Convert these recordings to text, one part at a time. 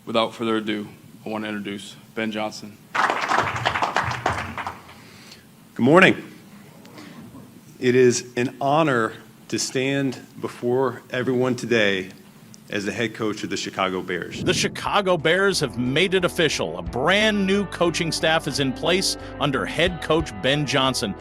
Without further ado, I want to introduce Ben Johnson. Good morning. It is an honor to stand before everyone today as the head coach of the Chicago Bears. The Chicago Bears have made it official. A brand new coaching staff is in place under head coach Ben Johnson.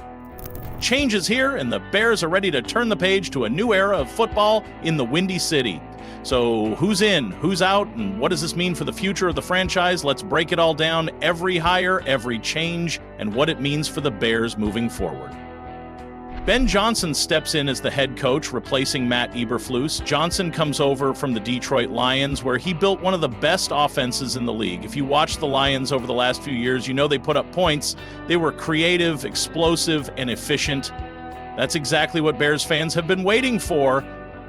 Change is here, and the Bears are ready to turn the page to a new era of football in the Windy City. So who's in, who's out, and what does this mean for the future of the franchise? Let's break it all down, every hire, every change, and what it means for the Bears moving forward. Ben Johnson steps in as the head coach, replacing Matt Eberflus. Johnson comes over from the Detroit Lions, where he built one of the best offenses in the league. If you watch the Lions over the last few years, you know they put up points. They were creative, explosive, and efficient. That's exactly what Bears fans have been waiting for.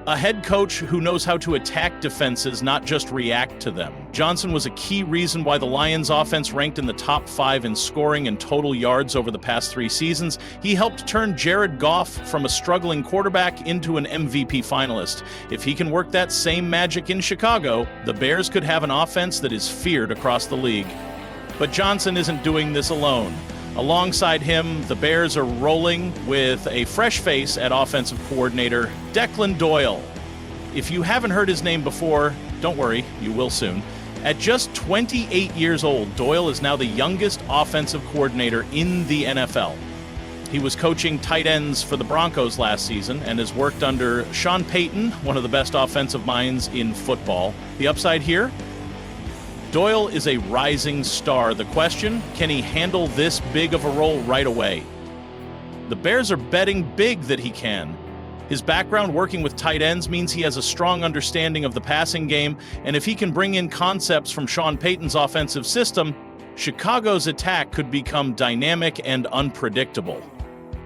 A head coach who knows how to attack defenses, not just react to them. Johnson was a key reason why the Lions' offense ranked in the top 5 in scoring and total yards over the past 3 seasons. He helped turn Jared Goff from a struggling quarterback into an MVP finalist. If he can work that same magic in Chicago, the Bears could have an offense that is feared across the league. But Johnson isn't doing this alone. Alongside him, the Bears are rolling with a fresh face at offensive coordinator, Declan Doyle. If you haven't heard his name before, don't worry, you will soon. At just 28 years old, Doyle is now the youngest offensive coordinator in the NFL. He was coaching tight ends for the Broncos last season and has worked under Sean Payton, one of the best offensive minds in football. The upside here? Doyle is a rising star. The question, can he handle this big of a role right away? The Bears are betting big that he can. His background working with tight ends means he has a strong understanding of the passing game, and if he can bring in concepts from Sean Payton's offensive system, Chicago's attack could become dynamic and unpredictable.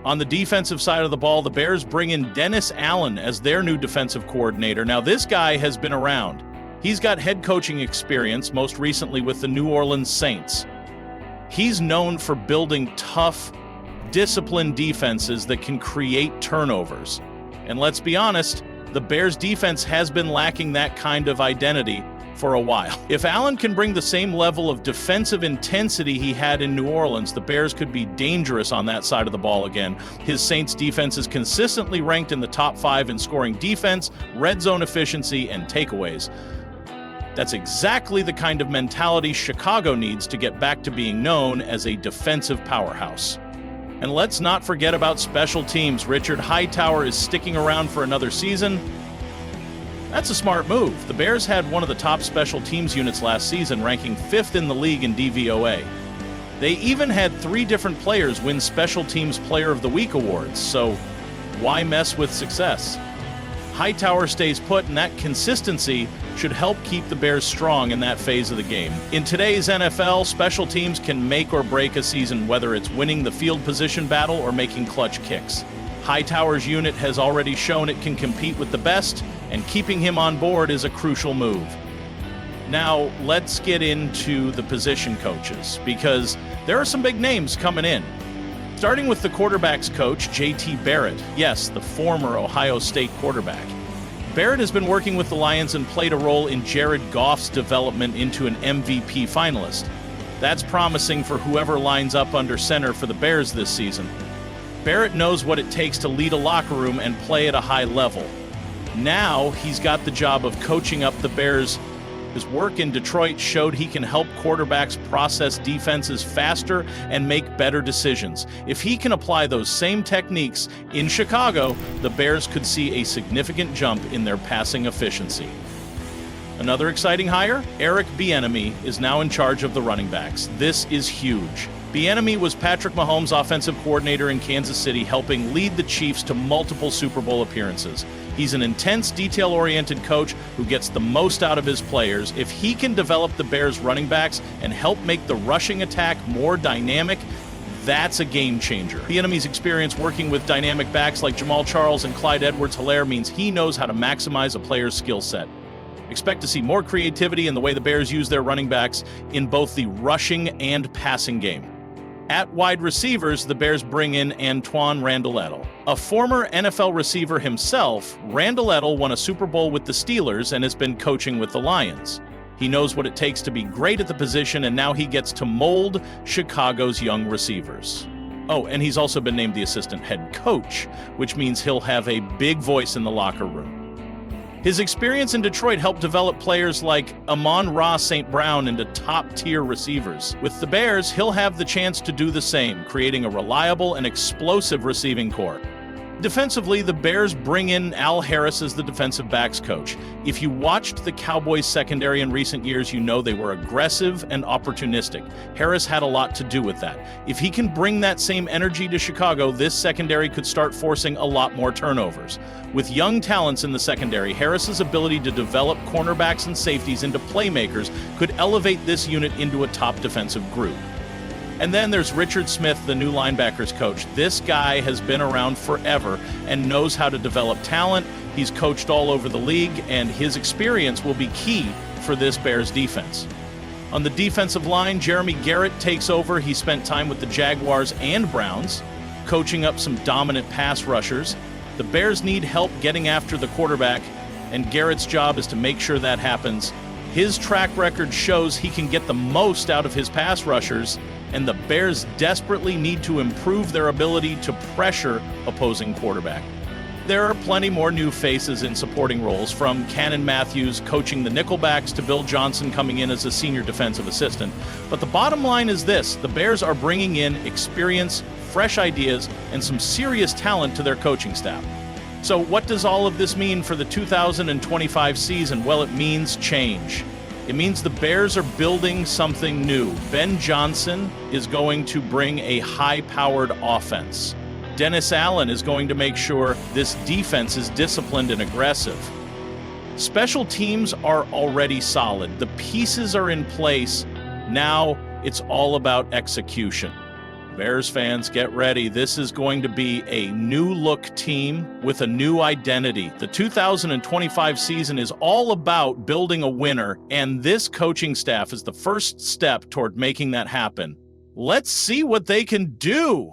On the defensive side of the ball, the Bears bring in Dennis Allen as their new defensive coordinator. Now, this guy has been around. He's got head coaching experience, most recently with the New Orleans Saints. He's known for building tough, disciplined defenses that can create turnovers. And let's be honest, the Bears' defense has been lacking that kind of identity for a while. If Allen can bring the same level of defensive intensity he had in New Orleans, the Bears could be dangerous on that side of the ball again. His Saints defense is consistently ranked in the top 5 in scoring defense, red zone efficiency, and takeaways. That's exactly the kind of mentality Chicago needs to get back to being known as a defensive powerhouse. And let's not forget about special teams. Richard Hightower is sticking around for another season. That's a smart move. The Bears had one of the top special teams units last season, ranking 5th in the league in DVOA. They even had 3 different players win Special Teams Player of the Week awards, so why mess with success? Hightower stays put, and that consistency should help keep the Bears strong in that phase of the game. In today's NFL, special teams can make or break a season, whether it's winning the field position battle or making clutch kicks. Hightower's unit has already shown it can compete with the best, and keeping him on board is a crucial move. Now, let's get into the position coaches, because there are some big names coming in. Starting with the quarterback's coach, J.T. Barrett. Yes, the former Ohio State quarterback. Barrett has been working with the Lions and played a role in Jared Goff's development into an MVP finalist. That's promising for whoever lines up under center for the Bears this season. Barrett knows what it takes to lead a locker room and play at a high level. Now he's got the job of coaching up the Bears. His work in Detroit showed he can help quarterbacks process defenses faster and make better decisions. If he can apply those same techniques in Chicago, the Bears could see a significant jump in their passing efficiency. Another exciting hire, Eric Bieniemy is now in charge of the running backs. This is huge. Bieniemy was Patrick Mahomes' offensive coordinator in Kansas City, helping lead the Chiefs to multiple Super Bowl appearances. He's an intense, detail-oriented coach who gets the most out of his players. If he can develop the Bears' running backs and help make the rushing attack more dynamic, that's a game changer. Bieniemy's experience working with dynamic backs like Jamal Charles and Clyde Edwards-Helaire means he knows how to maximize a player's skill set. Expect to see more creativity in the way the Bears use their running backs in both the rushing and passing game. At wide receivers, the Bears bring in Antoine Randall-Edel. A former NFL receiver himself, Randall-Edel won a Super Bowl with the Steelers and has been coaching with the Lions. He knows what it takes to be great at the position, and now he gets to mold Chicago's young receivers. Oh, and he's also been named the assistant head coach, which means he'll have a big voice in the locker room. His experience in Detroit helped develop players like Amon-Ra St. Brown into top-tier receivers. With the Bears, he'll have the chance to do the same, creating a reliable and explosive receiving corps. Defensively, the Bears bring in Al Harris as the defensive backs coach. If you watched the Cowboys secondary in recent years, you know they were aggressive and opportunistic. Harris had a lot to do with that. If he can bring that same energy to Chicago, this secondary could start forcing a lot more turnovers. With young talents in the secondary, Harris's ability to develop cornerbacks and safeties into playmakers could elevate this unit into a top defensive group. And then there's Richard Smith, the new linebackers coach. This guy has been around forever and knows how to develop talent. He's coached all over the league, and his experience will be key for this Bears defense. On the defensive line, Jeremy Garrett takes over. He spent time with the Jaguars and Browns, coaching up some dominant pass rushers. The Bears need help getting after the quarterback, and Garrett's job is to make sure that happens. His track record shows he can get the most out of his pass rushers, and the Bears desperately need to improve their ability to pressure opposing quarterback. There are plenty more new faces in supporting roles, from Cannon Matthews coaching the nickelbacks to Bill Johnson coming in as a senior defensive assistant. But the bottom line is this: the Bears are bringing in experience, fresh ideas, and some serious talent to their coaching staff. So what does all of this mean for the 2025 season? Well, it means change. It means the Bears are building something new. Ben Johnson is going to bring a high-powered offense. Dennis Allen is going to make sure this defense is disciplined and aggressive. Special teams are already solid. The pieces are in place. Now it's all about execution. Bears fans, get ready. This is going to be a new-look team with a new identity. The 2025 season is all about building a winner, and this coaching staff is the first step toward making that happen. Let's see what they can do.